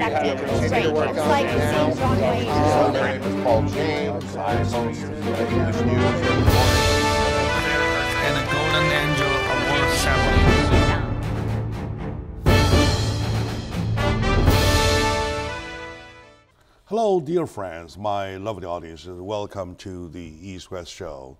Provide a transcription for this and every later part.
have to continue to work on it now. My name is Paul James. I host English News here in the morning. And a Golden Angel Award ceremony. Hello, dear friends, my lovely audience. Welcome to the East-West Show,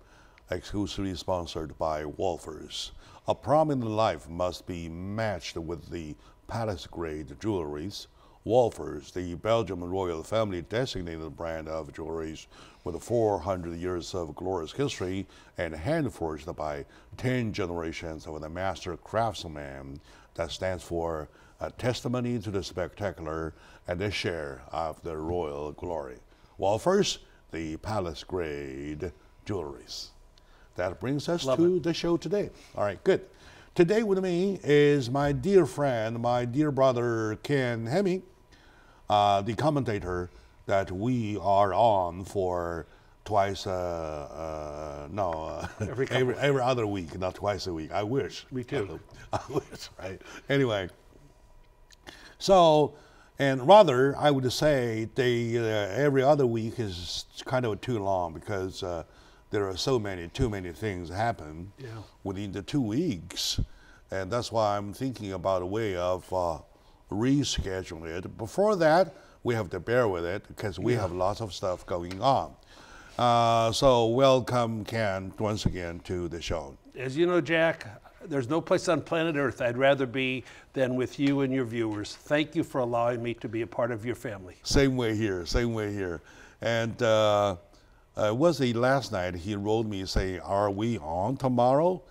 exclusively sponsored by Wolfers. A prominent life must be matched with the palace-grade jewelries. Wolfers, the Belgian royal family designated brand of jewelries with 400 years of glorious history and hand-forged by 10 generations of the master craftsman, that stands for a testimony to the spectacular and a share of the royal glory. Wolfers, the palace-grade jewelries. That brings us to the show today. All right, good. Today with me is my dear friend, my dear brother, Ken Hemming, the commentator that we are on for twice, every other week, not twice a week. I wish. Me too. I wish, right? Anyway, so, and rather, I would say every other week is kind of too long because there are too many things happen within the 2 weeks. And that's why I'm thinking about a way of rescheduling it. Before that, we have to bear with it because we have lots of stuff going on. So welcome, Ken, once again to the show. As you know, Jack, there's no place on planet Earth I'd rather be than with you and your viewers. Thank you for allowing me to be a part of your family. Same way here, same way here. And was it last night he wrote me saying, "Are we on tomorrow?"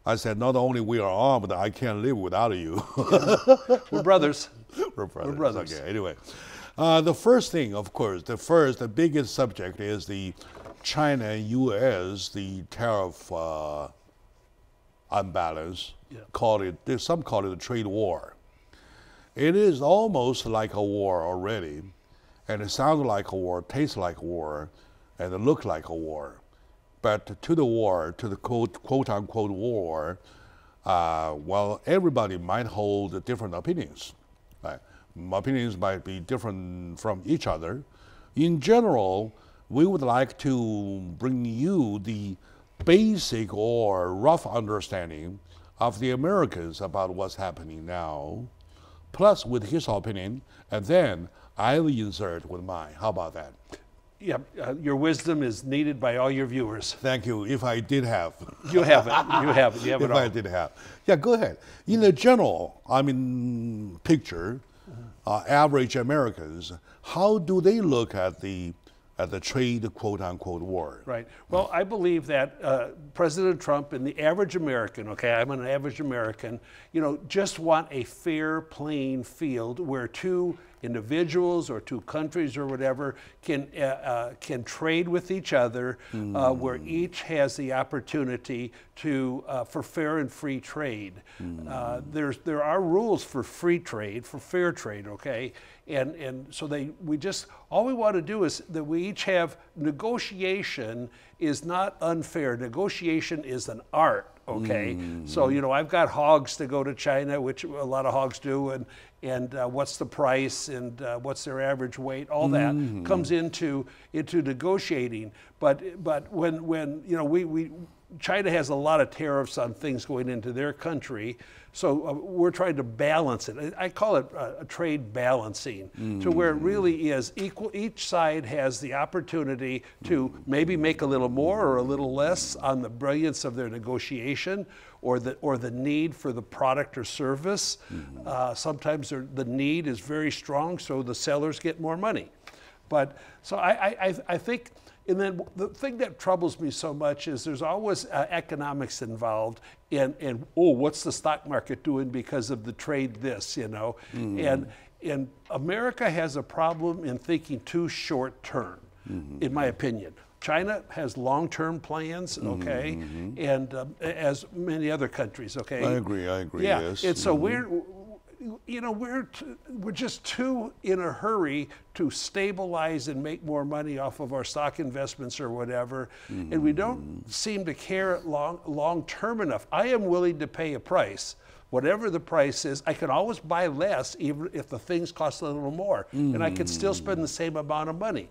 I said, "Not only we are on, but I can't live without you." We're brothers. We're brothers. We're brothers. Okay, anyway. The first thing, of course, the biggest subject is the China and U.S., the tariff unbalance. Some call it a trade war. It is almost like a war already, and it sounds like a war, tastes like a war, and it looks like a war. But to the war, to the quote unquote war, well, everybody might hold different opinions. Right? Opinions might be different from each other. In general, we would like to bring you the basic or rough understanding of the Americans about what's happening now, plus with his opinion, and then I'll insert with mine. How about that? Yeah, your wisdom is needed by all your viewers. Thank you. If I did have. You have it. You have it. You have it if all. I did have. Yeah, go ahead. In the general, picture, average Americans, how do they look at the trade quote unquote war? Right. Well, I believe that President Trump and the average American, okay, I'm an average American, just want a fair playing field where two individuals or two countries or whatever can trade with each other, where each has the opportunity to for fair and free trade. There are rules for free trade, for fair trade, okay, and so all we want to do is that we each have negotiation is not unfair. Negotiation is an art. Okay, so I've got hogs to go to China, which a lot of hogs do, and what's the price and what's their average weight? All that comes into negotiating. But when China has a lot of tariffs on things going into their country, so we're trying to balance it. I call it a trade balancing, to where it really is equal. Each side has the opportunity to maybe make a little more or a little less on the brilliance of their negotiation, or the need for the product or service. Sometimes the need is very strong, so the sellers get more money. But so I think. And then the thing that troubles me so much is there's always economics involved, and what's the stock market doing because of the trade this, and America has a problem in thinking too short term, in my opinion. China has long-term plans, okay, and as many other countries, okay. I agree. Yeah, yes. and so we're just too in a hurry to stabilize and make more money off of our stock investments or whatever, and we don't seem to care long term enough. I am willing to pay a price whatever the price is, I can always buy less even if the things cost a little more, and I can still spend the same amount of money.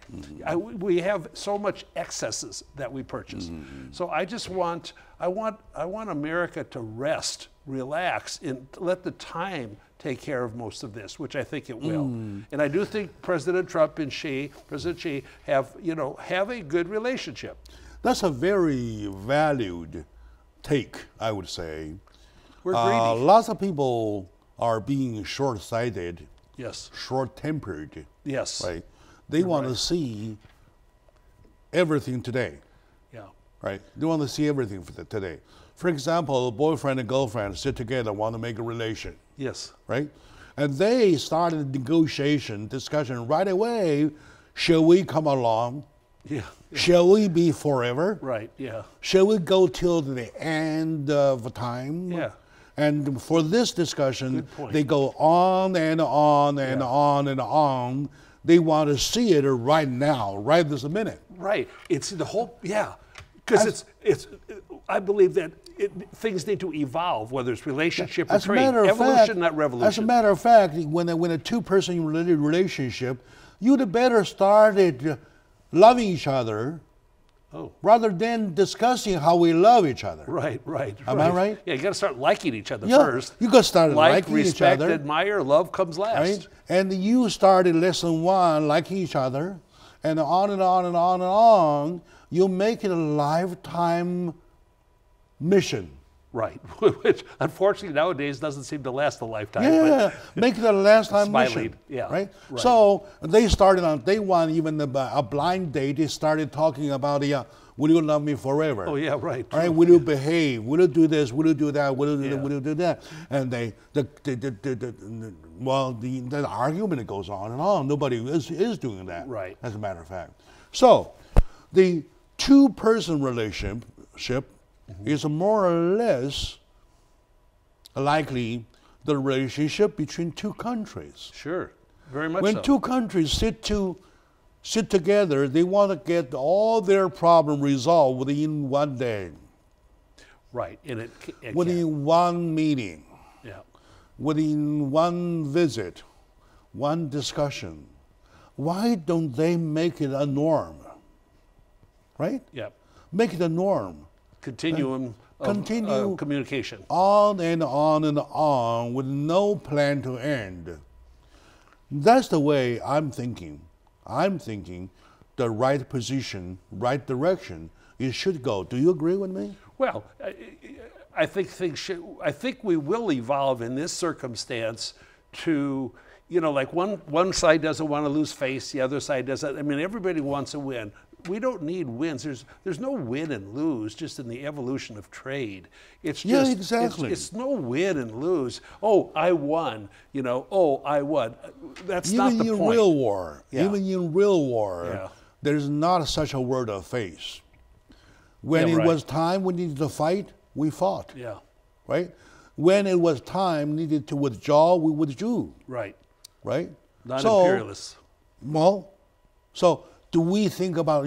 We have so much excesses that we purchase. So I just want, I want America to rest, relax, and let the time take care of most of this, which I think it will. And I do think President Trump and President Xi have a good relationship. That's a very valued take, I would say. We're greedy. Lots of people are being short-sighted, Yes. short-tempered, Yes. right? They want to see everything today, Yeah. right? They want to see everything for today. For example, a boyfriend and girlfriend sit together, want to make a relation, Yes. right? And they started negotiation, discussion right away. Shall we come along? Yeah. Shall we be forever? Right. Yeah. Shall we go till the end of time? Yeah. And for this discussion, Good point. they go on and on and on and on. They want to see it right now, right this minute. Right. It's the whole. Yeah. Because I believe that things need to evolve, whether it's relationship or As a trade. matter of Evolution, fact, not revolution. As a matter of fact, when a two-person relationship, you'd better started loving each other rather than discussing how we love each other. Right. Am I right? Yeah, you got to start liking each other Yeah, first. you got to start liking respect, each other. admire, love comes last. Right? And you started lesson 1, liking each other, and on and on and on and on. You make it a lifetime mission. Right. Which unfortunately nowadays doesn't seem to last a lifetime. Yeah, make it a lifetime Smiley, mission. yeah, Right? right. So they started on day 1, even a blind date. They started talking about, will you love me forever? Oh yeah, right. All right, will you behave? Will you do this? Will you do that? Will you do, will you do that? And the argument goes on and on. Nobody is doing that. Right. As a matter of fact. So the two-person relationship is more or less likely the relationship between two countries. Sure. Very much When so. two countries sit together, they want to get all their problem resolved within one day, Right. And it can. within one meeting, Yeah. within one visit, one discussion. Why don't they make it a norm? Right? Yeah. Make it a norm. Continuum of communication. On and on and on with no plan to end. That's the way I'm thinking. I'm thinking the right position, right direction, it should go. Do you agree with me? Well, I think things should. I think we will evolve in this circumstance to, like one side doesn't want to lose face, the other side doesn't. I mean, everybody wants to win. We don't need wins. There's no win and lose just in the evolution of trade. It's just exactly. It's no win and lose. Oh, I won. Oh, I won. That's Even not the in point. real war, Yeah. even in real war, Yeah. there's not such a word of face. When Yeah, it right. was time we needed to fight, we fought. Yeah. Right? When it was time needed to withdraw, we withdrew. Right. Right? Non-imperialists. So do we think about,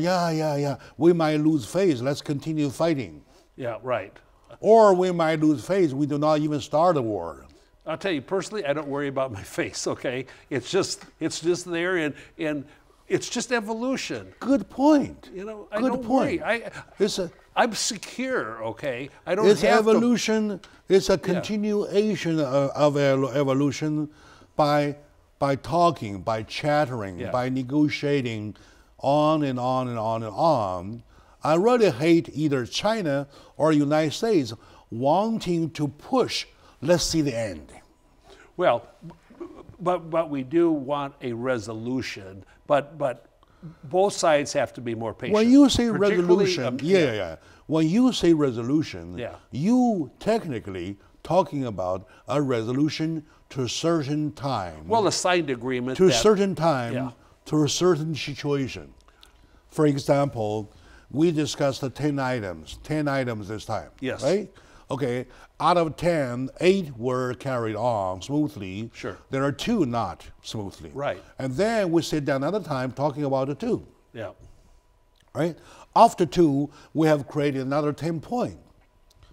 we might lose face, let's continue fighting. Yeah. Right. Or we might lose face, we do not even start a war. I'll tell you personally, I don't worry about my face. Okay, it's just there, and it's just evolution. Good point. I Good don't point. worry. I'm secure. Okay, I don't. It's have evolution. It's a continuation of evolution by talking, by chattering, by negotiating, on and on and on and on. I really hate either China or United States wanting to push. Let's see the end. Well, but we do want a resolution. But both sides have to be more patient. When you say Particularly, resolution, when you say resolution, you technically talking about a resolution to a certain time. Well, a signed agreement. To a certain time, to a certain situation. For example, we discussed the 10 items this time. Yes. Right? Okay, out of 10, 8 were carried on smoothly. Sure. There are 2 not smoothly. Right. And then we sit down another time talking about the 2. Yeah. Right? After 2, we have created another 10 point.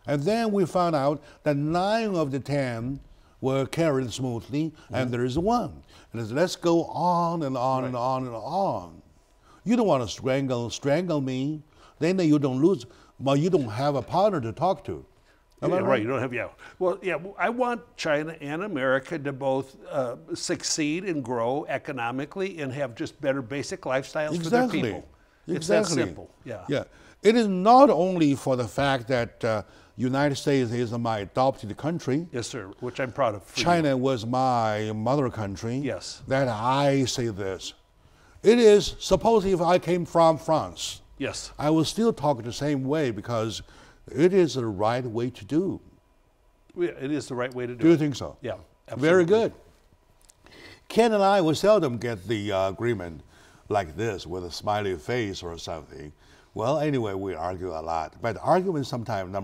And then we found out that 9 of the 10 were carried smoothly, and there is 1. And it's, let's go on and on and on and on. You don't want to strangle me, then you don't lose, well, you don't have a partner to talk to. Am I Right, you don't have, Well, I want China and America to both succeed and grow economically and have just better basic lifestyles for their people. It's that simple, Yeah. It is not only for the fact that United States is my adopted country. Yes, sir, which I'm proud of. China was my mother country. Yes. That I say this. It is, suppose if I came from France. Yes. I will still talk the same way because it is the right way to do. Yeah, it is the right way to do it. Do you think so? Yeah, absolutely. Very good. Ken and I will seldom get the agreement like this with a smiley face or something. Well, anyway, we argue a lot. But arguments sometimes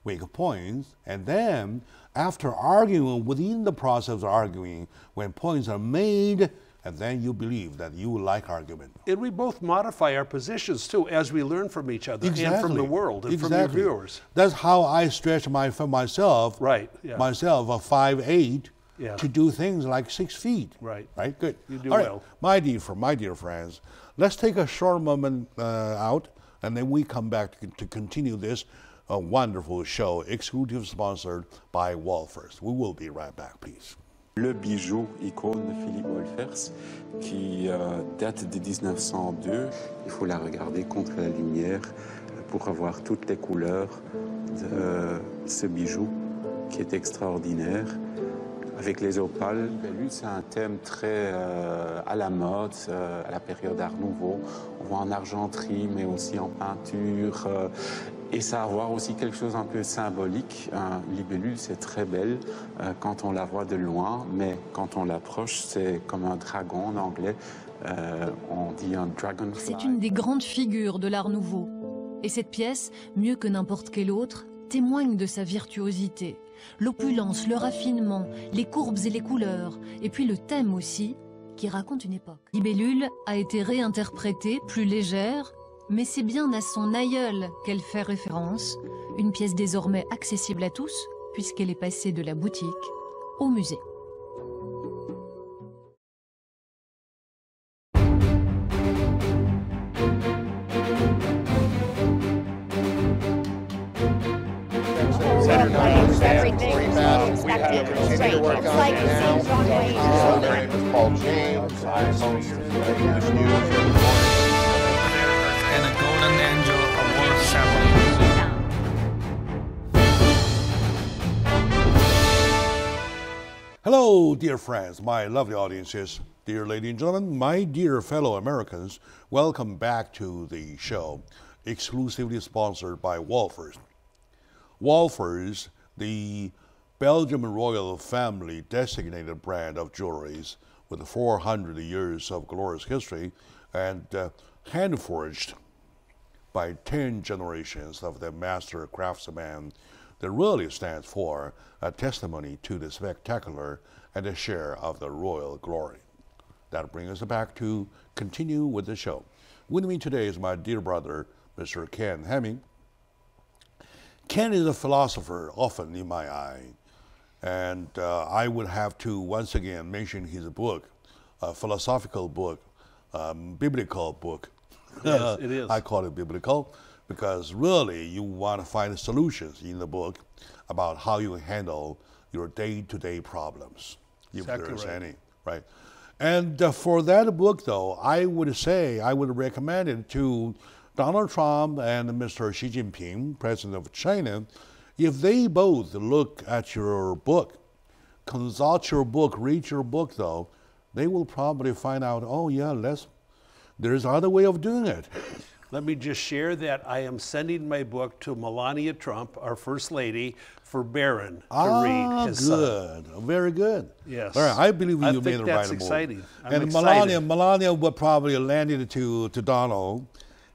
make points, and then after arguing, within the process of arguing, when points are made, and then you believe that you like argument. And we both modify our positions too as we learn from each other and from the world and from your viewers. That's how I stretch myself. Right. Myself, a 5'8", to do things like 6 feet. Right. Right. Good. You do All right, well. my dear friends. Let's take a short moment out, and then we come back to continue this wonderful show, exclusive sponsored by Wolfers. We will be right back, please. Le bijou icône de Philippe Wolfers qui date de 1902. Il faut la regarder contre la lumière pour avoir toutes les couleurs de ce bijou qui est extraordinaire. Avec les opales, c'est un thème très à la mode, à la période Art Nouveau. On voit en argenterie, mais aussi en peinture. Et ça a à voir aussi quelque chose un peu symbolique. Une libellule, c'est très belle quand on la voit de loin, mais quand on l'approche, c'est comme un dragon en anglais. On dit un dragonfly. C'est une des grandes figures de l'Art Nouveau. Et cette pièce, mieux que n'importe quelle autre, témoigne de sa virtuosité. L'opulence, le raffinement, les courbes et les couleurs, et puis le thème aussi, qui raconte une époque. Libellule a été réinterprétée, plus légère, mais c'est bien à son aïeul qu'elle fait référence, une pièce désormais accessible à tous, puisqu'elle est passée de la boutique au musée. Everything expected to straight. It's like the same runway. My name is Paul James. I host English News every morning. And a golden angel award ceremony. Hello, dear friends, my lovely audiences, dear ladies and gentlemen, my dear fellow Americans. Welcome back to the show, exclusively sponsored by Wolfers. Wolfers, the Belgian royal family designated brand of jewelries with 400 years of glorious history and hand-forged by 10 generations of the master craftsmen, that really stands for a testimony to the spectacular and a share of the royal glory. That brings us back to continue with the show. With me today is my dear brother, Mr. Ken Hemming. Ken is a philosopher, often in my eye, and I would have to once again mention his book, a philosophical book, biblical book. Yes, it is. I call it biblical because really you want to find solutions in the book about how you handle your day-to-day problems, if there's any, right? And for that book, though, I would say I would recommend it to Donald Trump and Mr. Xi Jinping, President of China. If they both look at your book, consult your book, read your book, though, they will probably find out, oh yeah, there's other way of doing it. Let me just share that I am sending my book to Melania Trump, our First Lady, for Barron to read his son. Very good. Yes. All right, I believe you made the right move. That's exciting. And Melania will probably land it to Donald,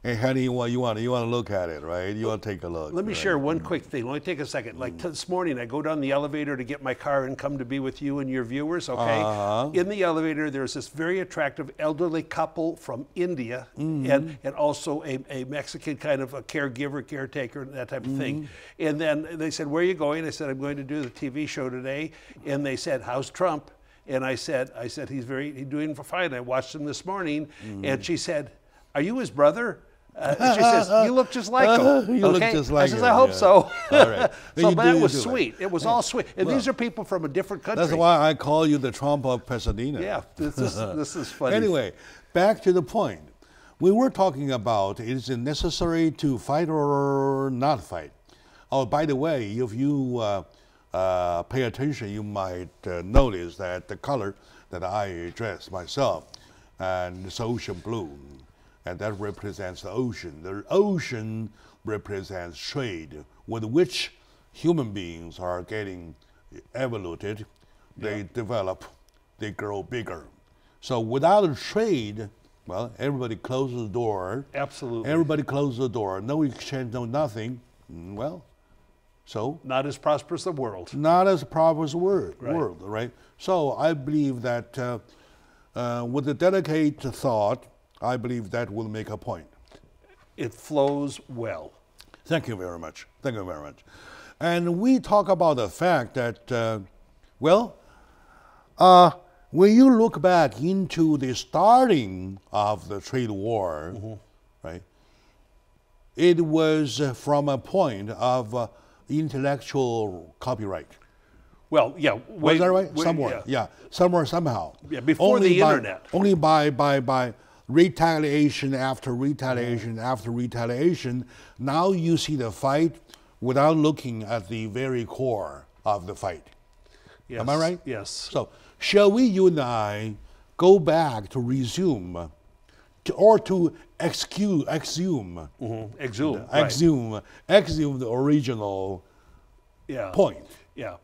Hey, honey, you want to look at it, right? You want to take a look. Let me right? share one quick thing. Let me take a second. Like this morning, I go down the elevator to get my car and come to be with you and your viewers, okay? In the elevator, there's this very attractive elderly couple from India and also a Mexican kind of a caregiver, caretaker, that type of thing. And then they said, where are you going? I said, I'm going to do the TV show today. And they said, how's Trump? And I said, he's doing fine. I watched him this morning. And she said, are you his brother? She says, you look just like him. You look just like I says, him, I hope yeah. so. All right. So You that do was it. sweet. It was all sweet. And these are people from a different country. That's why I call you the Trump of Pasadena. Yeah, this is funny. Anyway, back to the point. We were talking about, is it necessary to fight or not fight? Oh, by the way, if you pay attention, you might notice that the color that I dress myself, and it's ocean blue. And that represents the ocean. The ocean represents trade, with which human beings are getting evoluted. They develop, they grow bigger. So without a trade, well, everybody closes the door. Absolutely. Everybody closes the door. No exchange, no nothing. Well, so Not as prosperous a world. not as prosperous world, Right. right? So I believe that with a dedicated thought, I believe that will make a point. It flows well. Thank you very much. Thank you very much. And we talk about the fact that, when you look back into the starting of the trade war, right, it was from a point of intellectual copyright. Well, yeah. Was that right? Somewhere, yeah, somewhere, somehow. Yeah, before the internet. Only by retaliation after retaliation after retaliation. Now you see the fight without looking at the very core of the fight. Yes. Am I right? Yes. So shall we, you and I, go back to resume, to exhume the original point, Yeah.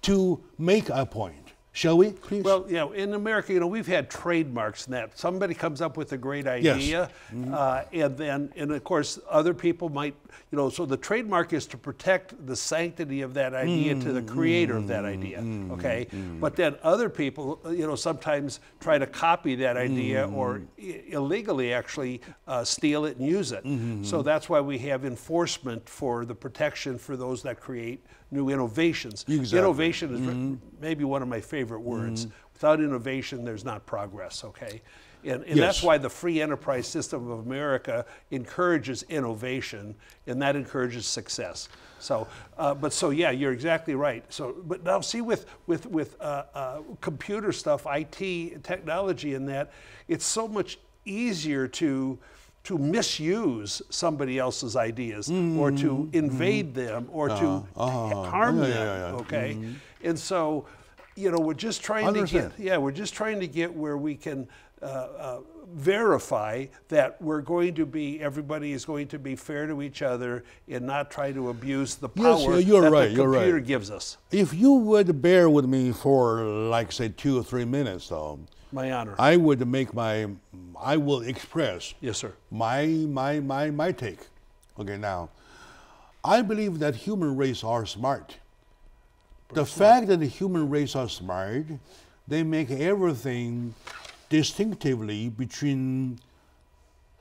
to make a point. Shall we, please? Well, yeah, in America, we've had trademarks and that. Somebody comes up with a great idea, and of course, other people might, so the trademark is to protect the sanctity of that idea to the creator of that idea, okay? But then other people, sometimes try to copy that idea or illegally actually steal it and use it. So that's why we have enforcement for the protection for those that create new innovations. Exactly. Innovation is maybe one of my favorite words. Without innovation, there's not progress, okay? And that's why the free enterprise system of America encourages innovation, and that encourages success. So, yeah, you're exactly right. So, but now see with computer stuff, IT, technology and that, it's so much easier to misuse somebody else's ideas or to invade them or to harm them, okay? And so, we're just trying to get where we can verify that everybody is going to be fair to each other and not try to abuse the power that the computer gives us. If you would bear with me for, like, say, 2 or 3 minutes, though. My honor. I will express Yes, sir. my take. Okay, now, I believe that human race are smart. The fact that the human race are smart, they make everything distinctively between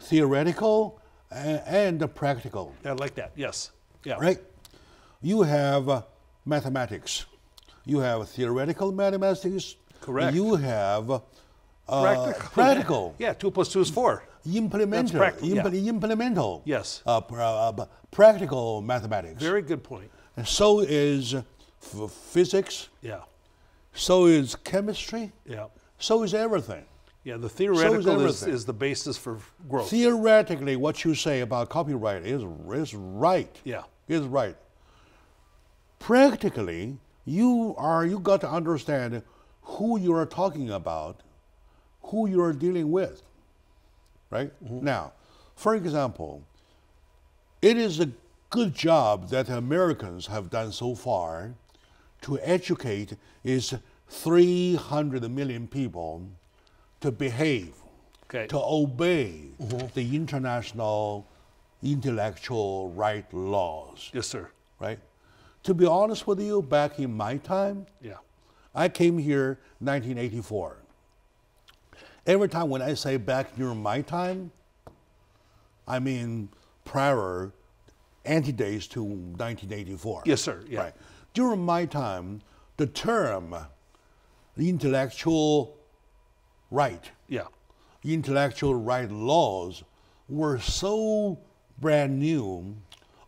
theoretical and the practical. I like that, yes. Yeah. Right? You have mathematics. You have theoretical mathematics. Correct. You have practical. Yeah, 2 + 2 is 4. Implemental. Implemental. Yes. Practical mathematics. Very good point. And so is physics. Yeah. So is chemistry. Yeah. So is everything. Yeah, the theoretical is the basis for growth. Theoretically, what you say about copyright is right. Yeah. Is right. Practically, you got to understand who you are talking about, who you are dealing with. Right? Now, for example, it is a good job that Americans have done so far to educate is 300 million people to behave. to obey the international intellectual right laws. Yes, sir. Right? To be honest with you, back in my time, I came here 1984. Every time when I say back during my time, I mean prior antedates to 1984. Yes, sir. Yeah. Right. During my time, the term intellectual right, intellectual right laws were so brand new,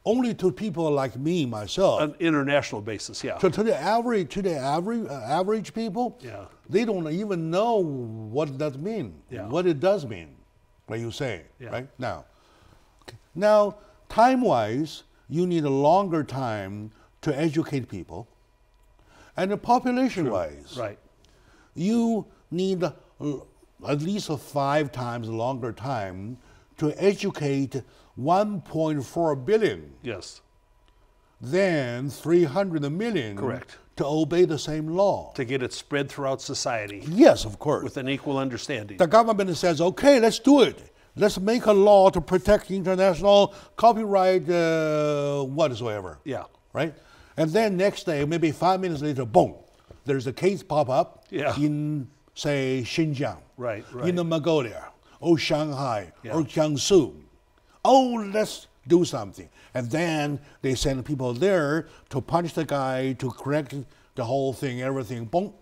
only to people like me, myself. On an international basis, So to the average people, they don't even know what that means, what it does mean, when you say, right? Now, time-wise, you need a longer time to educate people, and population-wise, you need at least 5 times longer time to educate 1.4 billion. Yes. Than 300 million. Correct. To obey the same law. To get it spread throughout society. Yes, of course. With an equal understanding. The government says, okay, let's do it. Let's make a law to protect international copyright whatsoever. Yeah. Right? And then next day, maybe 5 minutes later, boom, there's a case pop up in, say, Xinjiang. Right. In the Mongolia, or Shanghai, or Jiangsu. Oh, let's do something. And then they send people there to punish the guy, to correct the whole thing, everything. Boom.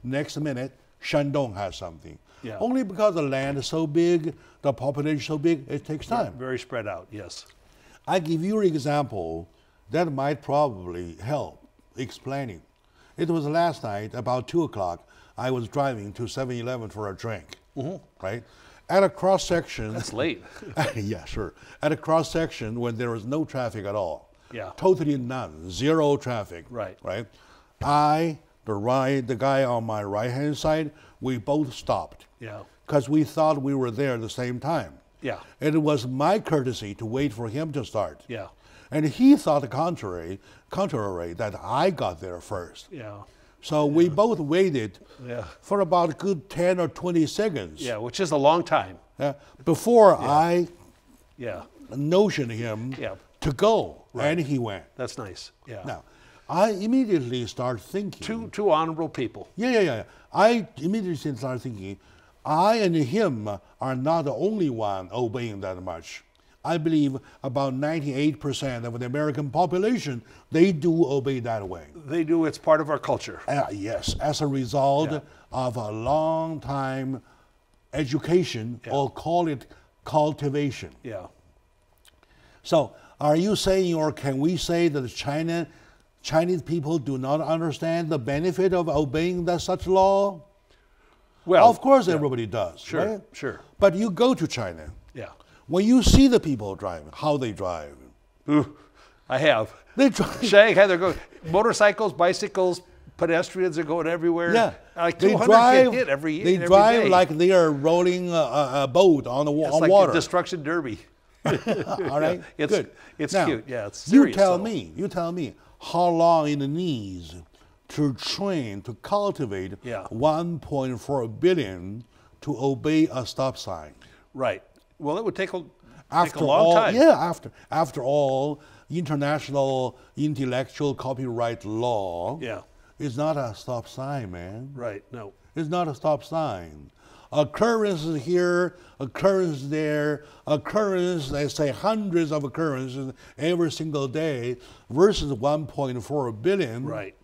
Next minute, Shandong has something. Only because the land is so big, the population is so big, it takes time. Very spread out, yes. I give you an example that might probably help explaining. It was last night, about 2 o'clock, I was driving to 7-Eleven for a drink, right? At a cross section. That's late. Yeah, sure. At a cross section when there was no traffic at all. Yeah. Totally none, zero traffic. Right. Right. The guy on my right-hand side, we both stopped. Yeah. Because we thought we were there at the same time. Yeah. And it was my courtesy to wait for him to start. Yeah. And he thought the contrary, that I got there first. Yeah. So we both waited for about a good 10 or 20 seconds. Yeah, which is a long time. Before I Yeah. notioned him to go, and he went. That's nice. Yeah. Now, I immediately start thinking. Two honorable people. Yeah. I immediately start thinking, I and him are not the only one obeying that much. I believe about 98% of the American population, they do obey that way. They do. It's part of our culture. Yes, as a result of a long time education, or call it cultivation. Yeah. So are you saying, or can we say that Chinese people do not understand the benefit of obeying such law? Well, of course everybody does. Sure, right? sure. But you go to China. Yeah. When you see the people driving, how they drive. Ooh, I have. They drive. Shanghai, they're going, motorcycles, bicycles, pedestrians are going everywhere. Yeah. Like they 200 drive, get hit every They every drive day. like they are rolling a boat on the It's like water. a destruction derby. All right, It's now, cute. Yeah, it's serious. You tell me, how long it needs to train, to cultivate 1.4 billion to obey a stop sign. Right. Well, it would take a long time. Yeah, after all, international intellectual copyright law is not a stop sign, man. Right, no. It's not a stop sign. Occurrences here, occurrences there, occurrences, they say hundreds of occurrences every single day versus 1.4 billion. Right.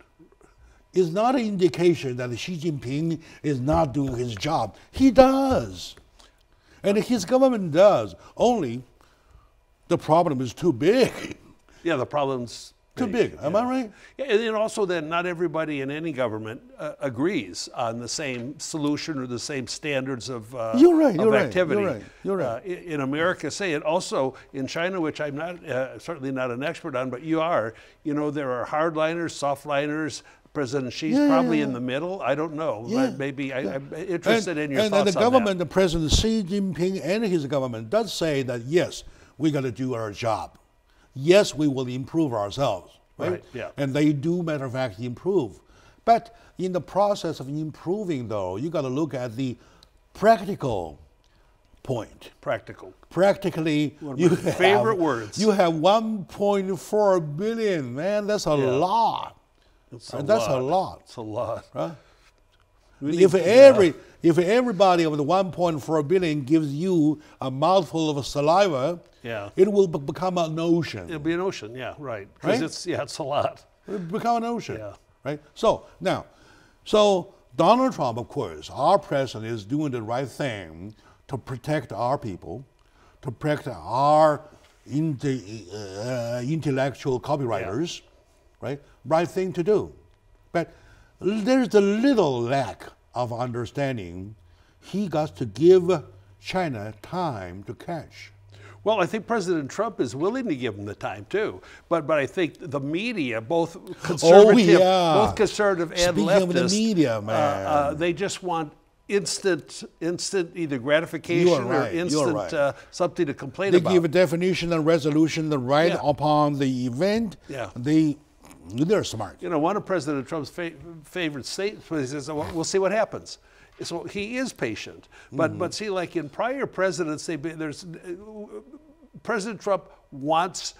Is not an indication that Xi Jinping is not doing his job. He does. And his government does. Only the problem is too big. Yeah, the problem's too big. Am I right? Yeah, and then also that not everybody in any government agrees on the same solution or the same standards of activity. You're right. In America, say it. Also in China, which I'm not certainly not an expert on, but you are. You know, there are hardliners, softliners. President Xi's probably in the middle. I don't know. Maybe I'm interested in your thoughts on that. And the government, the President Xi Jinping and his government does say that, yes, we got to do our job. Yes, we will improve ourselves. Right? Yeah. And they do, matter of fact, improve. But in the process of improving, though, you got to look at the practical point. Practical. Practically, One of my favorite words. You have 1.4 billion, man. That's a lot. It's That's a lot. It's a lot. Huh? We If need- if everybody of the 1.4 billion gives you a mouthful of saliva, Yeah. it will become an ocean. It'll be an ocean, yeah, right. Because Right? it's a lot. It will become an ocean. Yeah. Right? So Donald Trump, of course, our president is doing the right thing to protect our people, to protect our intellectual copywriters, right? Right thing to do. But there's a little lack of understanding. He got to give China time to catch. Well, I think President Trump is willing to give him the time too, but I think the media, both conservative, both conservative and Speaking leftist, of the media, man. they just want instant either gratification You are right, or you are instant right. something to complain They about. give a definition and resolution right Yeah. upon the event. Yeah. They're smart. You know, one of President Trump's favorite statements was, he says, "Well, we'll see what happens." So he is patient, but see, like in prior presidents, President Trump wants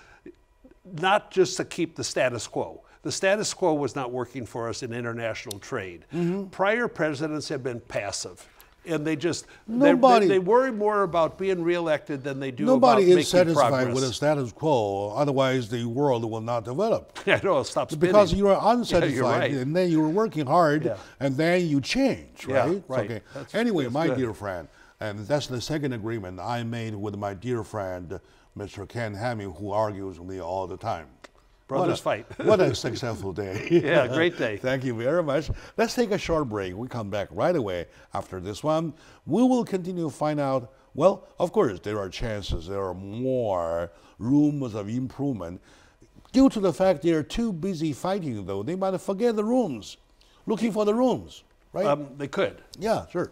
not just to keep the status quo. The status quo was not working for us in international trade. Prior presidents have been passive, and they just they worry more about being reelected than they do about Nobody making is satisfied progress. with the status quo. Otherwise, the world will not develop. I know, it stops spinning. Because you are unsatisfied, Yeah, you're right. and then you're working hard, Yeah. and then you change, Yeah, right? right. Okay. That's Anyway, my good. dear friend, and that's the second agreement I made with my dear friend, Mr. Ken Hammy, who argues with me all the time. Brothers fight. What a successful day. Yeah, great day. Thank you very much. Let's take a short break. We come back right away after this one. We will continue to find out, well, of course, there are chances, there are more rooms of improvement. Due to the fact they are too busy fighting, though, they might forget the rooms, looking for the rooms, right? They could. Yeah, sure.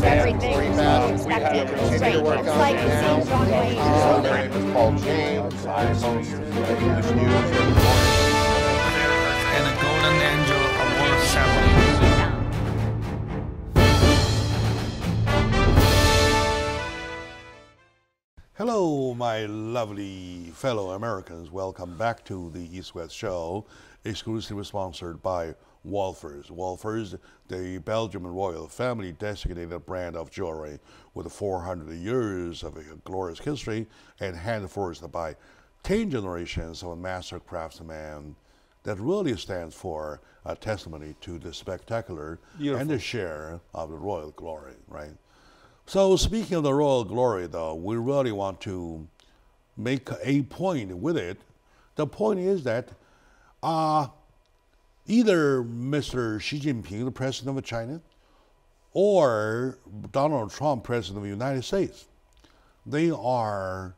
Everything. We continue to work on it now. My name is Paul James. I host English News here in And a Golden Angel Award ceremony. Hello, my lovely fellow Americans. Welcome back to the East-West Show, exclusively sponsored by Wolfers. Wolfers, the Belgian royal family designated brand of jewelry with 400 years of a glorious history and hand-forged by 10 generations of master craftsmen that really stands for a testimony to the spectacular and the share of the royal glory, right? So speaking of the royal glory, though, we really want to make a point with it. The point is that either Mr. Xi Jinping, the president of China, or Donald Trump, president of the United States, they are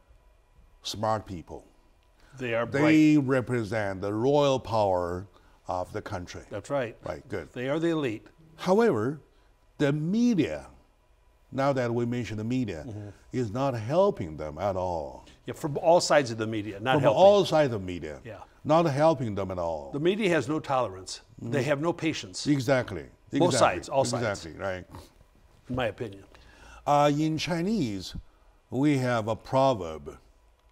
smart people. They are bright. They represent the royal power of the country. That's right. Right, good. They are the elite. However, the media, now that we mention the media, is not helping them at all. Yeah, from all sides of the media, not From helping. all sides of media, Yeah. not helping them at all. The media has no tolerance. They have no patience, Exactly. Both sides, all sides. Exactly, right. in my opinion. In Chinese, we have a proverb,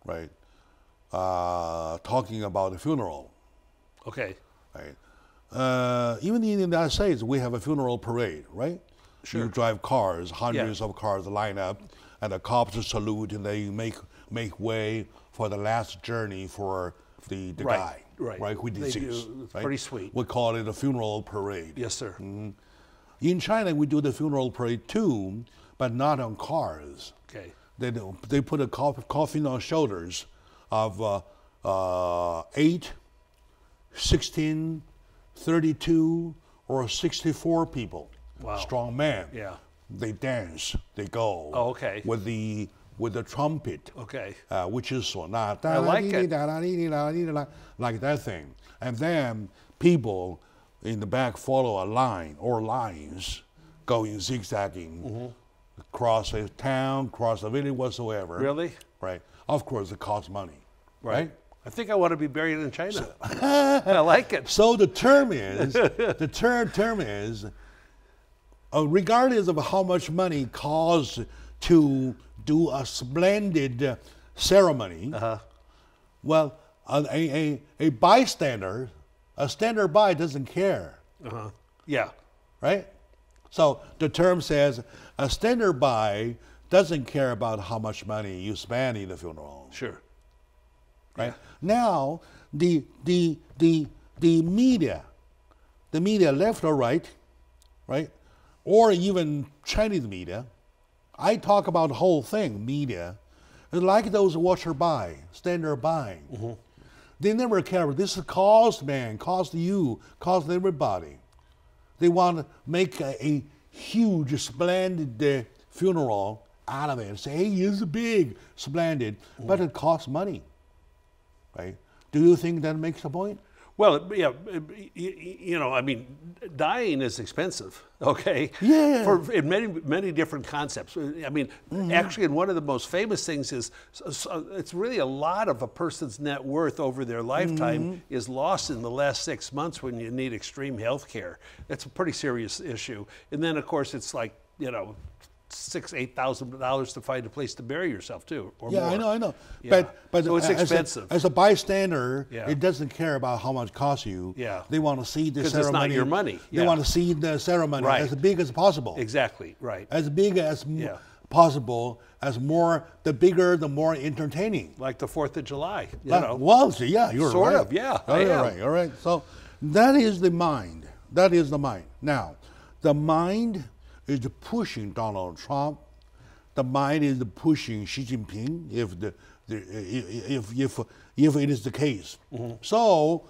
right? Talking about a funeral. Okay. Right. Even in the United States, we have a funeral parade, right? Sure. You drive cars, hundreds of cars line up, and the cops salute, and they make way for the last journey for the guy, right? Who They deceased. do. It's right? pretty sweet. We call it a funeral parade. Yes, sir. In China, we do the funeral parade too, but not on cars. Okay. They put a coffin on shoulders of 8, 16, 32, or 64 people. Wow. Strong men. Yeah. They dance. They go. Oh, okay. With the trumpet. Okay. Which is so I like it. Like that thing. And then people in the back follow a line or lines going zigzagging across a town, across a village, whatsoever. Really? Right. Of course, it costs money. Right? I think I want to be buried in China. I like it. So the term is, term is, regardless of how much money costs to do a splendid ceremony, well, a bystander, a stander by doesn't care. Yeah. Right? So the term says a stander by doesn't care about how much money you spend in the funeral. Sure. Right? Yeah. Now, the media, left or right, or even Chinese media, I talk about the whole thing, media, like those watcher by, stander by. They never care. This is cost, man, cost you, cost everybody. They want to make a huge, splendid funeral out of it and say, hey, it's big, splendid, but it costs money. Right? Do you think that makes a point? Well, yeah, you know, I mean, dying is expensive, okay? Yeah. In many different concepts. I mean, actually, one of the most famous things is, it's really a lot of a person's net worth over their lifetime is lost in the last 6 months when you need extreme health care. That's a pretty serious issue. And then, of course, it's like, you know, $6,000-8,000 to find a place to bury yourself too, or more. I know. Yeah. But so it's expensive. As a bystander, Yeah. it doesn't care about how much it costs you. Yeah. They want to see the 'Cause ceremony. it's not your money. They Yeah. want to see the ceremony Right. as big as possible. Exactly, right. As big as possible, the bigger, the more entertaining. Like the 4th of July, you know. Well, so yeah, you're Sort right. of, yeah, Oh, I you're am. right, all right. So that is the mind. That is the mind. Now, the mind is pushing Donald Trump. The mind is pushing Xi Jinping if it is the case. So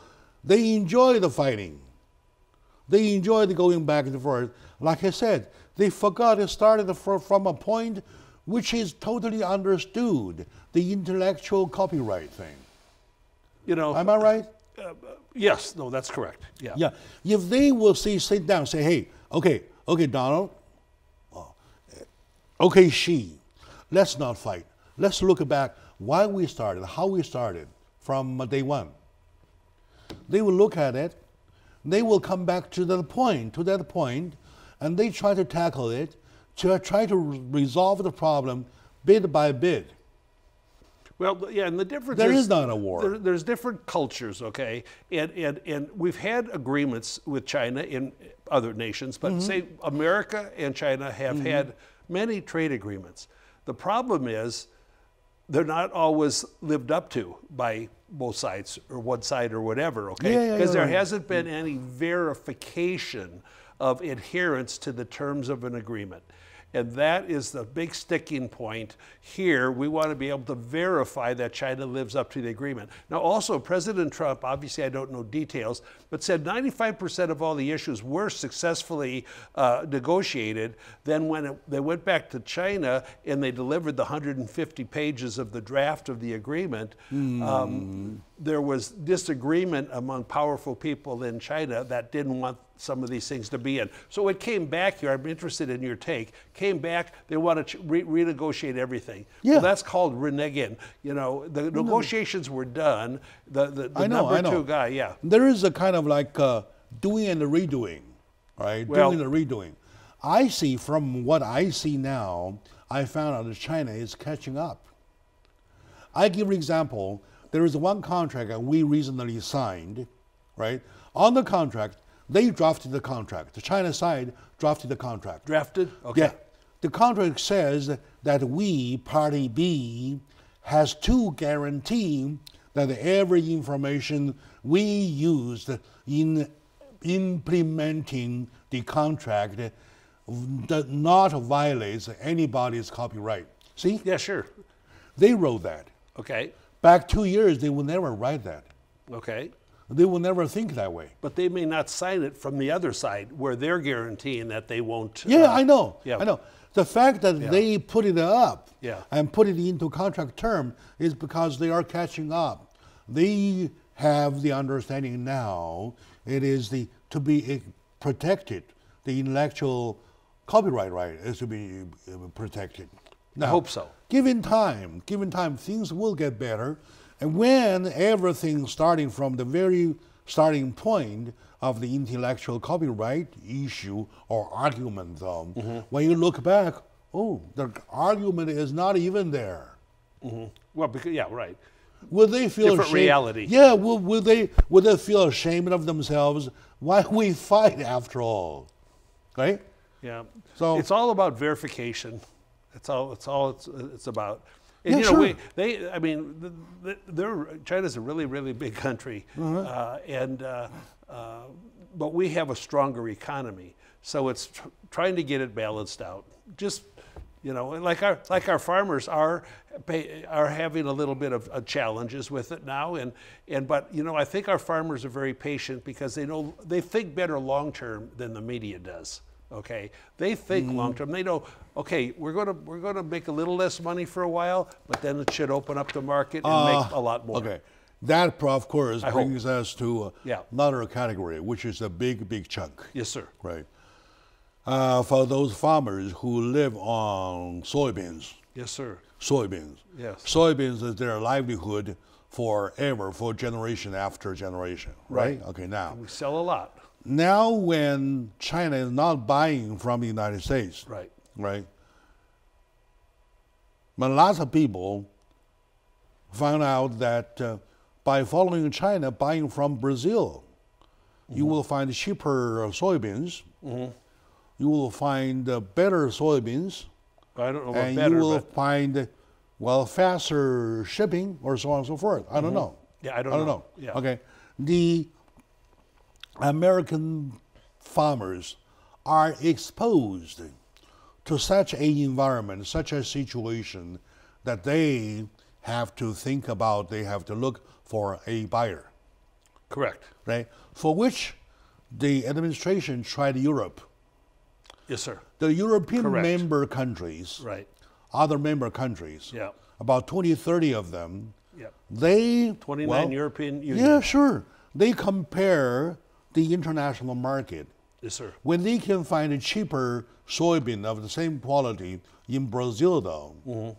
they enjoy the fighting. They enjoy the going back and forth. Like I said, they forgot it started from a point which is totally understood, the intellectual copyright thing. You know. Am I right? Yes, no, that's correct. Yeah. Yeah. If they will sit down, say, hey, okay, Donald, okay, Xi, let's not fight. Let's look back why we started, how we started from day one. They will look at it. They will come back to that point, and they try to tackle it, to try to resolve the problem bit by bit. Well, yeah, and the difference There is not a war. There's different cultures, okay, and we've had agreements with China in other nations, but say America and China have had many trade agreements. The problem is they're not always lived up to by both sides or one side or whatever, okay? Because there hasn't been any verification of adherence to the terms of an agreement. And that is the big sticking point here. We want to be able to verify that China lives up to the agreement. Now, also, President Trump, obviously I don't know details, but said 95% of all the issues were successfully negotiated. Then when they went back to China and they delivered the 150 pages of the draft of the agreement, there was disagreement among powerful people in China that didn't want some of these things to be in. So it came back here. I'm interested in your take. Came back. They want to renegotiate everything. Yeah. Well, that's called reneging. You know, the negotiations were done. The number two guy, yeah. There is a kind of like doing and redoing, right? Well, doing and redoing. I see, from what I see now, I found out that China is catching up. I give an example. There is one contract that we recently signed, right? On the contract, they drafted the contract. The China side drafted the contract. Drafted? Okay. Yeah. The contract says that we, Party B, has to guarantee that every information we used in implementing the contract does not violate anybody's copyright. See? Yeah, sure. They wrote that. Okay. Back 2 years, they will never write that. Okay. They will never think that way. But they may not sign it from the other side where they're guaranteeing that they won't. Yeah, I know. Yeah. I know. The fact that they put it up and put it into contract term is because they are catching up. They have the understanding now it is to be protected. The intellectual copyright right is to be protected. Now, I hope so. Given time, things will get better. And when everything starting from the very starting point of the intellectual copyright issue or argument, though, when you look back, oh, the argument is not even there. Well, because, yeah, right. Will they feel different ashamed? reality? Yeah. Will they feel ashamed of themselves? Why we fight after all, right? Yeah. So it's all about verification. It's all it's about. And, Yeah, you know, sure. I mean, China's a really, really big country, but we have a stronger economy, so it's trying to get it balanced out. Just, you know, like our farmers are having a little bit of challenges with it now, but you know, I think our farmers are very patient because they think better long term than the media does. Okay, they think long term. They know, okay, we're gonna make a little less money for a while, but then it should open up the market and make a lot more. Okay, that of course brings us to another category, which is a big chunk. Yes, sir. Right. For those farmers who live on soybeans. Yes, sir. Soybeans. Yes. Soybeans is their livelihood forever, for generation after generation. Right. Okay. Now we sell a lot. Now, when China is not buying from the United States, right? But lots of people found out that by following China, buying from Brazil, you will find cheaper soybeans. You will find better soybeans. I don't know about and better, you will find, well, faster shipping or so on and so forth. I don't know. Yeah, I don't know. Yeah. Okay. The American farmers are exposed to such an environment, such a situation, that they have to think about, they have to look for a buyer. Correct. Right? For which the administration tried Europe. Yes, sir. The European member countries, other member countries, about 20, 30 of them, they... 29 European Union. Yeah, sure. They compare the international market. Yes, sir. When they can find a cheaper soybean of the same quality in Brazil, though,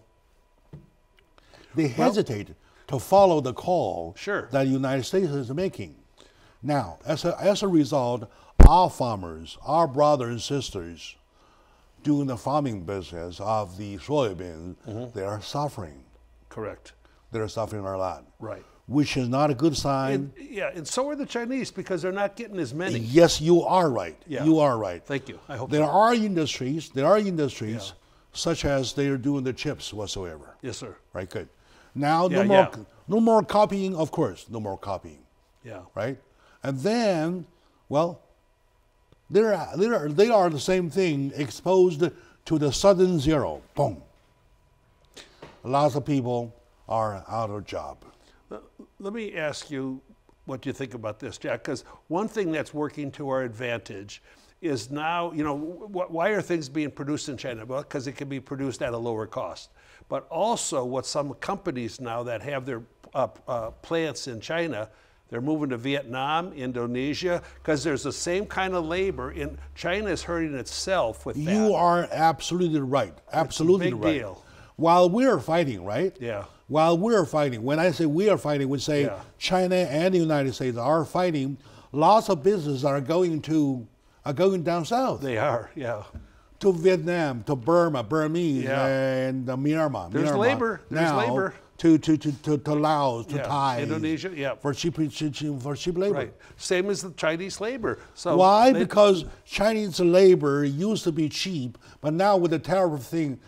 they hesitate to follow the call that the United States is making. Now, as a result, our farmers, our brothers and sisters doing the farming business of the soybean, they are suffering. Correct. They're suffering a lot. Right. Which is not a good sign. And so are the Chinese, because they're not getting as many. Yes, you are right. Yeah. You are right. Thank you. I hope there are industries. There are industries, such as they are doing the chips whatsoever. Yes, sir. Right. Good. Now, no more copying. Of course, no more copying. Yeah. Right. And then, well, they are the same thing, exposed to the sudden zero. Boom. Lots of people are out of job. Let me ask you what you think about this, Jack, because one thing that's working to our advantage is now, you know, why are things being produced in China? Well, because it can be produced at a lower cost. But also what some companies now that have their plants in China, they're moving to Vietnam, Indonesia, because there's the same kind of labor. In China is hurting itself with that. You are absolutely right. Absolutely it's a big right. Deal. While we're fighting, right? Yeah. While we're fighting, when I say we are fighting, we say China and the United States are fighting. Lots of businesses are going down south. They are, yeah. to Vietnam, to Burma, Burmese, and Myanmar. There's Myanmar. labor. There's now, labor. To Laos, to Thai, Indonesia, for cheap labor. Right. Same as the Chinese labor. So why? Because Chinese labor used to be cheap, but now with the tariff thing,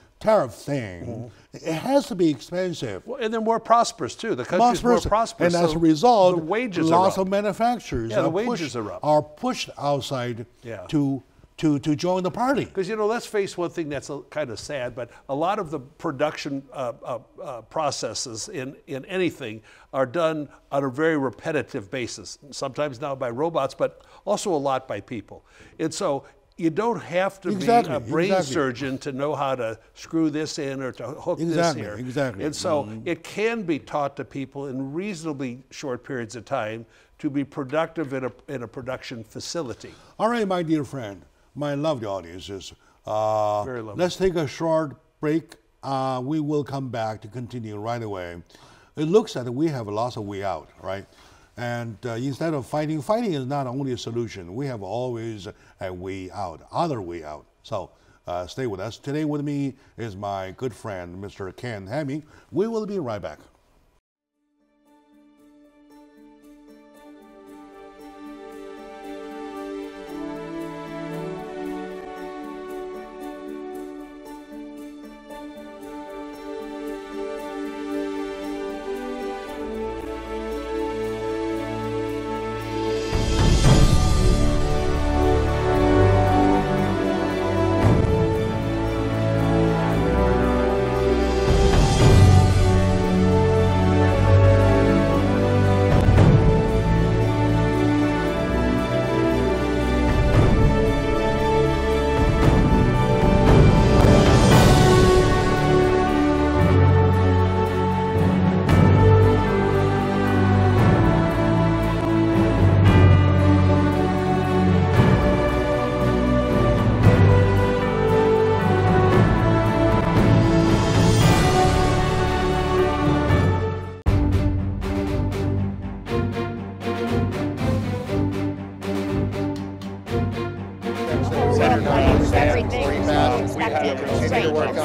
it has to be expensive. Well, and they're more prosperous too. The country's more prosperous. And as a result, the wages lots are up. of manufacturers the wages are pushed outside to join the party. Because, you know, let's face one thing that's kind of sad, but a lot of the production processes in anything are done on a very repetitive basis, sometimes now by robots, but also a lot by people. And so you don't have to be a brain surgeon to know how to screw this in or to hook this here. And so it can be taught to people in reasonably short periods of time to be productive in a production facility. All right, my dear friend, my lovely audiences, Very lovely. let's take a short break. We will come back to continue right away. It looks like we have lots of way out, right? And instead of fighting is not only a solution. We have always a way out, other way out. So stay with us. Today with me is my good friend, Mr. Ken Hemming. We will be right back.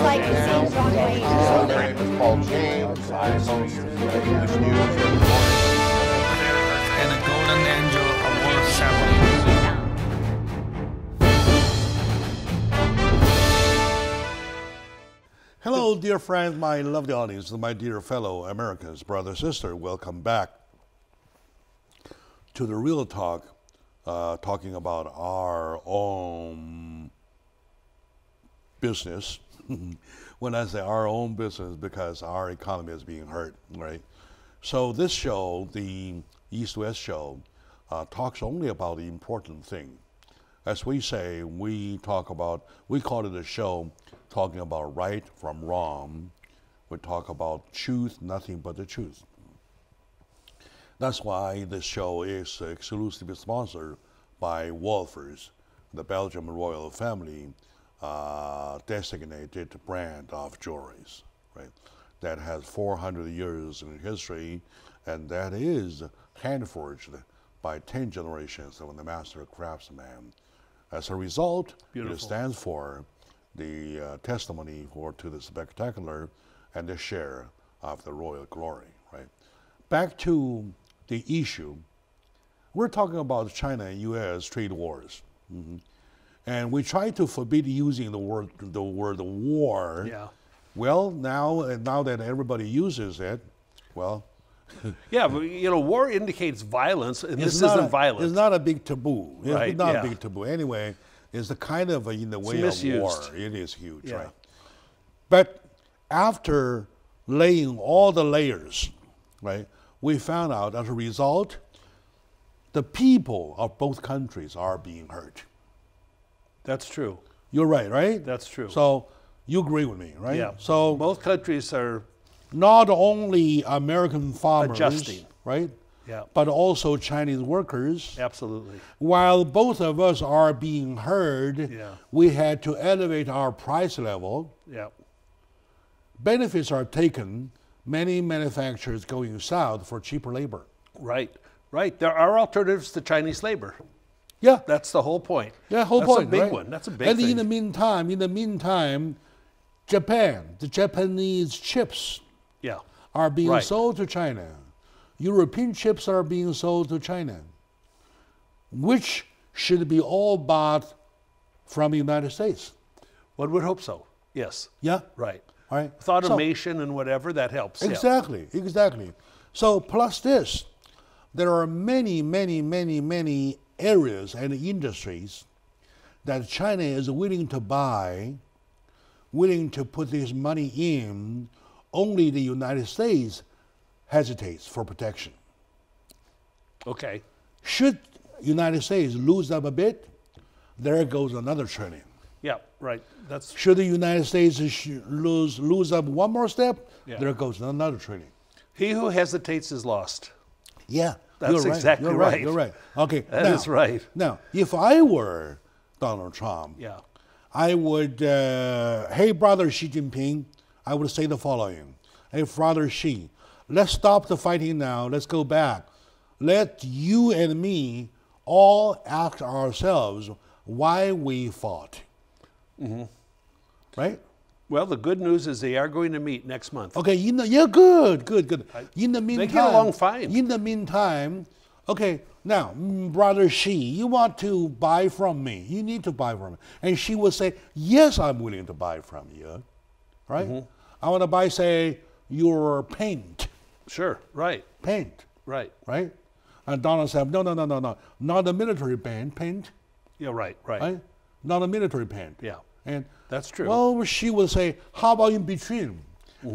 My name is Paul James. I host English news every morning. And a Golden Angel Award ceremony. Hello, dear friends, my lovely audience, my dear fellow Americans, brother, sister. Welcome back to the Real Talk, talking about our own business. When I say our own business, because our economy is being hurt, right? So this show, the East-West show, talks only about the important thing. As we say, we call it a show talking about right from wrong. We talk about truth, nothing but the truth. That's why this show is exclusively sponsored by Wolfers, the Belgian royal family designated brand of jewelries, right? That has 400 years in history, and that is hand-forged by 10 generations of the master craftsman. As a result, it stands for the testimony to the spectacular and the share of the royal glory, right? Back to the issue, we're talking about China and U.S. trade wars. And we try to forbid using the word war. Yeah. Well, now that everybody uses it, well. Yeah, but you know, war indicates violence, and this isn't violence. It's not a big taboo. Right, It's not a big taboo. Anyway, it's a kind of in the way of war. It is huge, right? But after laying all the layers, right, we found out as a result, the people of both countries are being hurt. That's true. You're right, right? That's true. So you agree with me, right? Yeah. So both countries are not only American farmers, adjusting, right? Yeah. But also Chinese workers. Absolutely. While both of us are being heard, we had to elevate our price level. Yeah. Benefits are taken. Many manufacturers going south for cheaper labor. Right. Right. There are alternatives to Chinese labor. Yeah. That's the whole point. Yeah, whole That's point. a big right? one. That's a big and thing. in the meantime, Japan, the Japanese chips Yeah. are being Right. sold to China. European chips are being sold to China, which should be all bought from the United States. One would hope so. Yes. Yeah. Right. All right. With automation and whatever, that helps. Yeah. Exactly, exactly. So plus this, there are many areas and industries that China is willing to buy, willing to put this money in. Only the United States hesitates for protection. Okay. Should United States lose up a bit, there goes another trillion. Yeah. Right. That's Should the United States lose up one more step, Yeah. there goes another trillion. he who hesitates is lost. Yeah, That's you're right. exactly you're right. You're right. Okay, That now, is right. Now, if I were Donald Trump, Yeah. I would, hey, brother Xi Jinping, I would say the following. Hey, brother Xi, let's stop the fighting now. Let's go back. Let you and me all ask ourselves why we fought. Right? Well, the good news is they are going to meet next month. Okay, yeah, good. In the meantime, They get along fine. In the meantime, okay, now, brother Xi, you want to buy from me? You need to buy from me. And she will say, yes, I'm willing to buy from you. Right? I want to buy, say, your paint. Sure. Right. Paint. Right. Right? And Donald said, no. Not a military paint. Yeah. Right. Right. Right? Not a military paint. Yeah. And That's true. well, she will say, how about in between?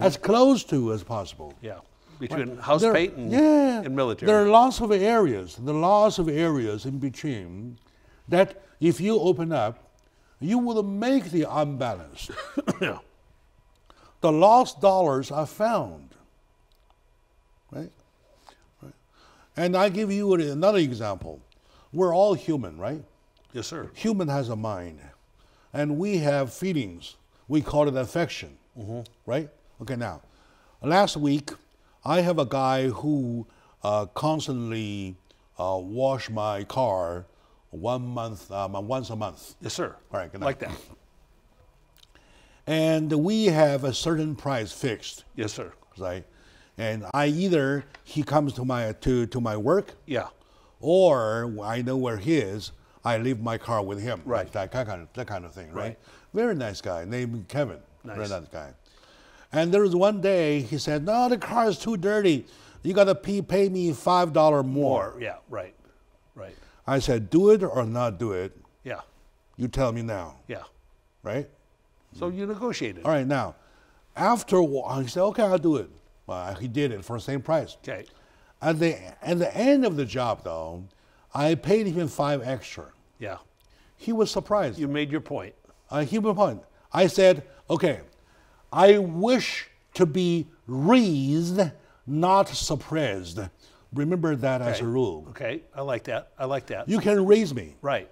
As close to as possible. Yeah. Between house There- paint and, yeah, and military. There are lots of areas, in between that if you open up, you will make the unbalance. Yeah. The lost dollars are found. Right? And I give you another example. We're all human, right? Yes, sir. Human has a mind. And we have feelings. We call it affection. Right? Okay, now, last week, I have a guy who constantly wash my car once a month. Yes, sir. All right, good Like night. that. And we have a certain price fixed, Yes, sir. right? And he comes to my work, Yeah. or I know where he is. I leave my car with him. Right. That kind of thing, right? Right. Very nice guy, named Kevin. Nice. Very nice guy. And there was one day he said, no, the car is too dirty. You got to pay me $5 more. Yeah. Right. Right. I said, do it or not do it. Yeah. You tell me now, Yeah. right? So you negotiated. All right, now, after a while, he said, okay, I'll do it. Well, he did it for the same price. Okay. At the end of the job, though, I paid him $5 extra. Yeah. He was surprised. You made your point. He was point. I said, okay, I wish to be raised, not suppressed. Remember that as a rule. Okay. I like that. I like that. You can raise me, Right.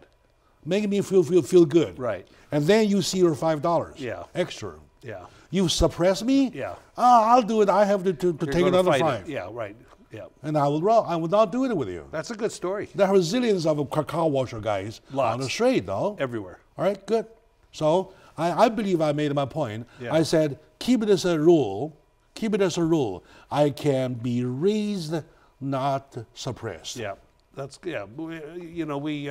make me feel good. Right. And then you see your $5 Yeah. extra. Yeah. You suppress me? Yeah. I'll do it. I have to You're take gonna another fight $5. it. Yeah. Right. Yeah. And I will not do it with you. That's a good story. There are zillions of car washer guys on the Lots. street, though. Everywhere. All right, good. So I believe I made my point. Yeah. I said, keep it as a rule. Keep it as a rule. I can be raised, not suppressed. Yeah. That's yeah. We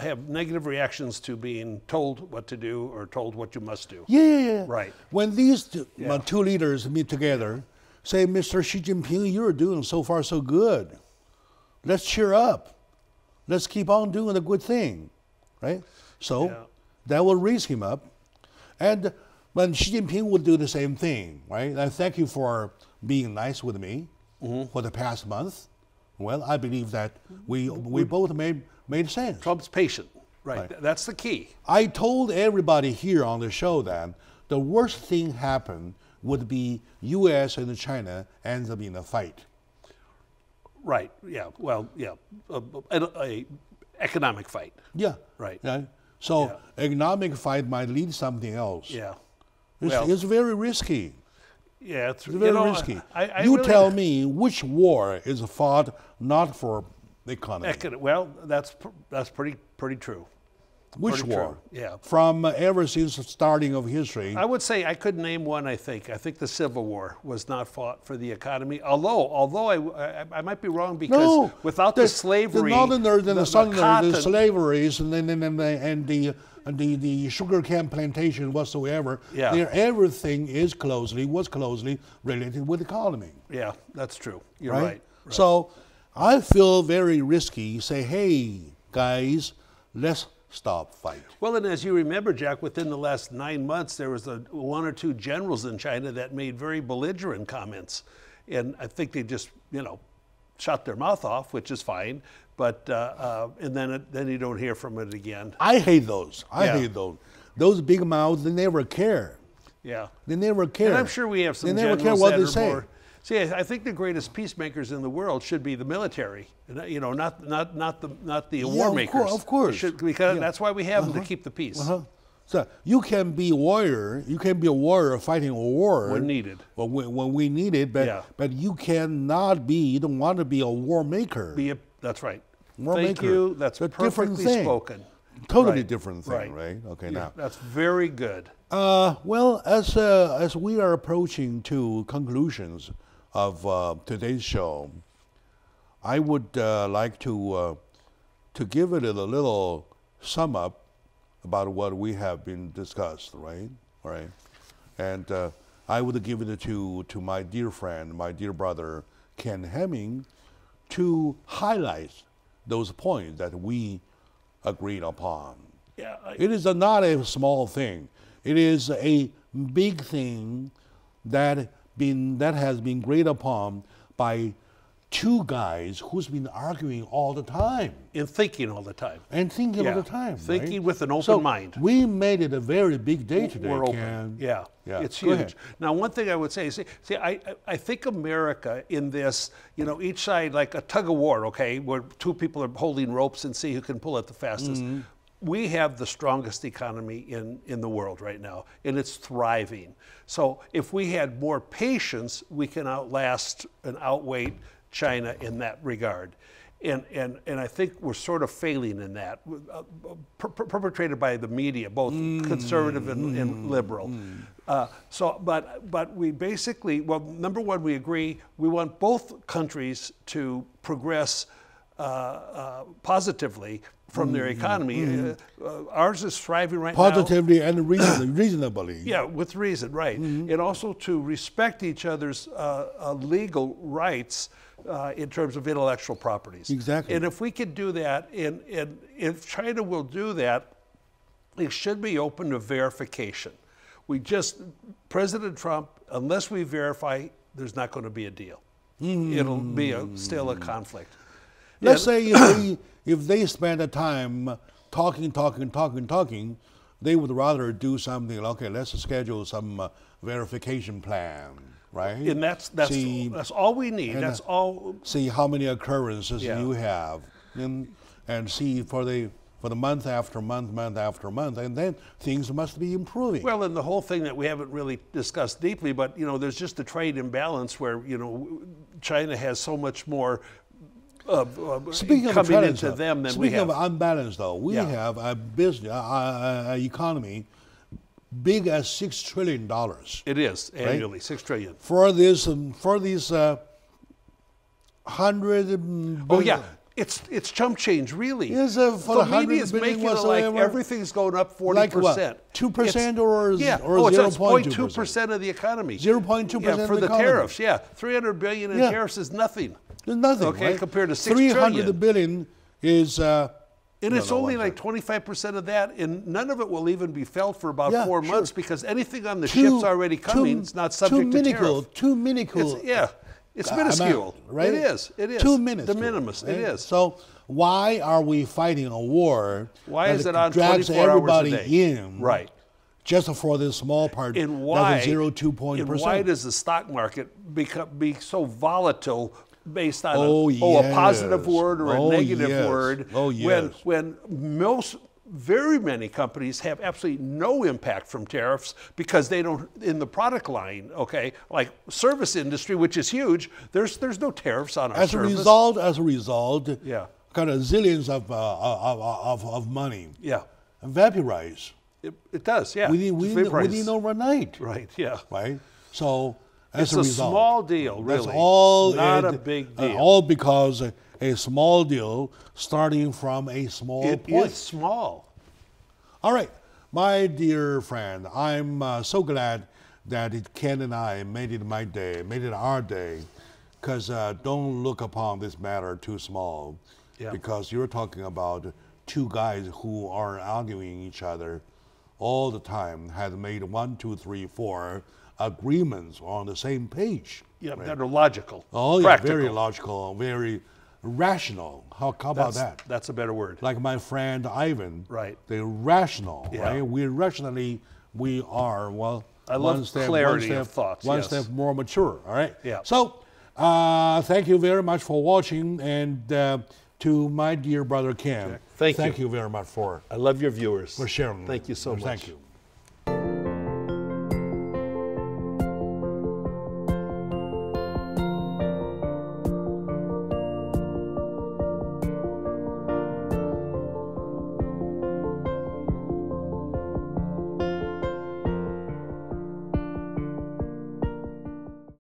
have negative reactions to being told what to do or told what you must do. Yeah. Right. When these two Yeah. leaders meet together, say, Mr. Xi Jinping, you're doing so far so good. Let's cheer up. Let's keep on doing the good thing, right? So Yeah. that will raise him up. And when Xi Jinping will do the same thing, right? And thank you for being nice with me for the past month. Well, I believe that we both made sense. Trump's patient. Right. Right. That's the key. I told everybody here on the show that the worst thing happen would be U.S. and China ends up in a fight. Right. Yeah. Well. Yeah. A economic fight. Yeah. Right. Yeah. So Yeah. economic fight might lead something else. Yeah. It's very risky. Yeah. It's It's very risky. I You really- tell me which war is fought not for the economy. Well, that's pretty true. Which Pretty war? true, yeah. From ever since the starting of history. I would say I could name one. I think the Civil War was not fought for the economy. Although I might be wrong, because without the slavery, the Northerners and the Southerners, the slaveries, and the sugar cane plantation whatsoever. Yeah. Everything was closely related with the economy. Yeah, that's true. You're right. So I feel very risky. Say, hey guys, let's stop fight. Well, and as you remember, Jack, within the last 9 months, there was one or two generals in China that made very belligerent comments, and I think they just, shut their mouth off, which is fine. But and then you don't hear from it again. I hate those. I hate those. Those big mouths, they never care. Yeah, they never care. And I'm sure we have some. They never care generals what that they are say. more. See, I think the greatest peacemakers in the world should be the military, not the war makers. Of course. Because that's why we have them, to keep the peace. So you can be a warrior. You can be a warrior fighting a war when needed. When we need it, but you cannot be. You don't want to be a war maker. That's right. War Thank maker. you. That's a perfectly different thing. spoken. Totally different thing, right? Okay, now. That's very good. Well, as we are approaching to conclusions of today's show, I would like to give it a little sum up about what we have been discussed, right? All right, and I would give it to my dear friend, my dear brother Ken Hemming, to highlight those points that we agreed upon. Yeah, it is not a small thing. It is a big thing that has been agreed upon by two guys who's been arguing all the time. And thinking all the time. And thinking all the time. Thinking right? with an open mind. We made it a very big day today. We're open. Ken. Yeah, it's Go huge. ahead. Now, one thing I would say is, I think America in this, each side, like a tug of war, okay, where two people are holding ropes and see who can pull it the fastest. Mm-hmm. We have the strongest economy in the world right now, and it's thriving. So if we had more patience, we can outlast and outweigh China in that regard. And I think we're sort of failing in that, perpetrated by the media, both conservative and liberal. But we basically, well, number one, we agree we want both countries to progress positively from their economy. Ours is thriving right now. Positively and reasonably. Yeah, with reason, right. And also to respect each other's legal rights in terms of intellectual properties. Exactly. And if we could do that, and if China will do that, it should be open to verification. President Trump, unless we verify, there's not going to be a deal. It'll be still a conflict. Let's say if they spend the time talking, they would rather do something like, okay, let's schedule some verification plan, right? And that's all we need. That's all. See how many occurrences you have, and see for the month after month, and then things must be improving. Well, and the whole thing that we haven't really discussed deeply, but there's just a trade imbalance where China has so much more. Speaking of coming into them than we have. Speaking of unbalanced, though, we have a business, economy big as $6 trillion. It is annually, right? $6 trillion. For these 100 billion. Oh yeah, it's chump change, really. Yes, for the media is making it like everything's going up 40%. Like what? 2% or 0.2% of the economy. 0.2% for of the the tariffs. Yeah, $300 billion in tariffs is nothing. There's nothing, okay, right? compared to $6 trillion. 300 billion is. And it's only like 25% of that, and none of it will even be felt for about 4 months because anything on the ship's already coming. It's not subject to tariff. Too minuscule. It's minuscule. Right? It is. Too minuscule. De minimis. Right? It is. So why are we fighting a war? Why is it on drags 24 everybody hours a day? in? Right. Just for this small part. And why? 0.2%. And why does the stock market be so volatile? Based on a positive word or a negative word, when very many companies have absolutely no impact from tariffs because they don't, in the product line, okay, like service industry, which is huge, there's no tariffs on our service. As a result, kind of zillions of money Yeah. vaporize. It does, yeah. Within overnight. Right, yeah. Right? So, as It's a a result, small deal, really. that's all Not a big deal. all because a small deal starting from a small It point. is small. All right, my dear friend, I'm so glad that Ken and I made it my day, made it our day, because don't look upon this matter too small, because you're talking about two guys who are arguing each other all the time, had made 1, 2, 3, 4 agreements on the same page. Yeah, right? that are logical. Oh, yeah, practical. very logical, very rational. How about that? That's a better word. Like my friend Ivan, Right. they're rational, Yeah. right? We are, well, I love clarity of thoughts, One yes. step more mature, all right? Yeah. So, thank you very much for watching, and to my dear brother Ken, Thank you. you very much for I love your viewers. sharing. Thank you so much. Thank you.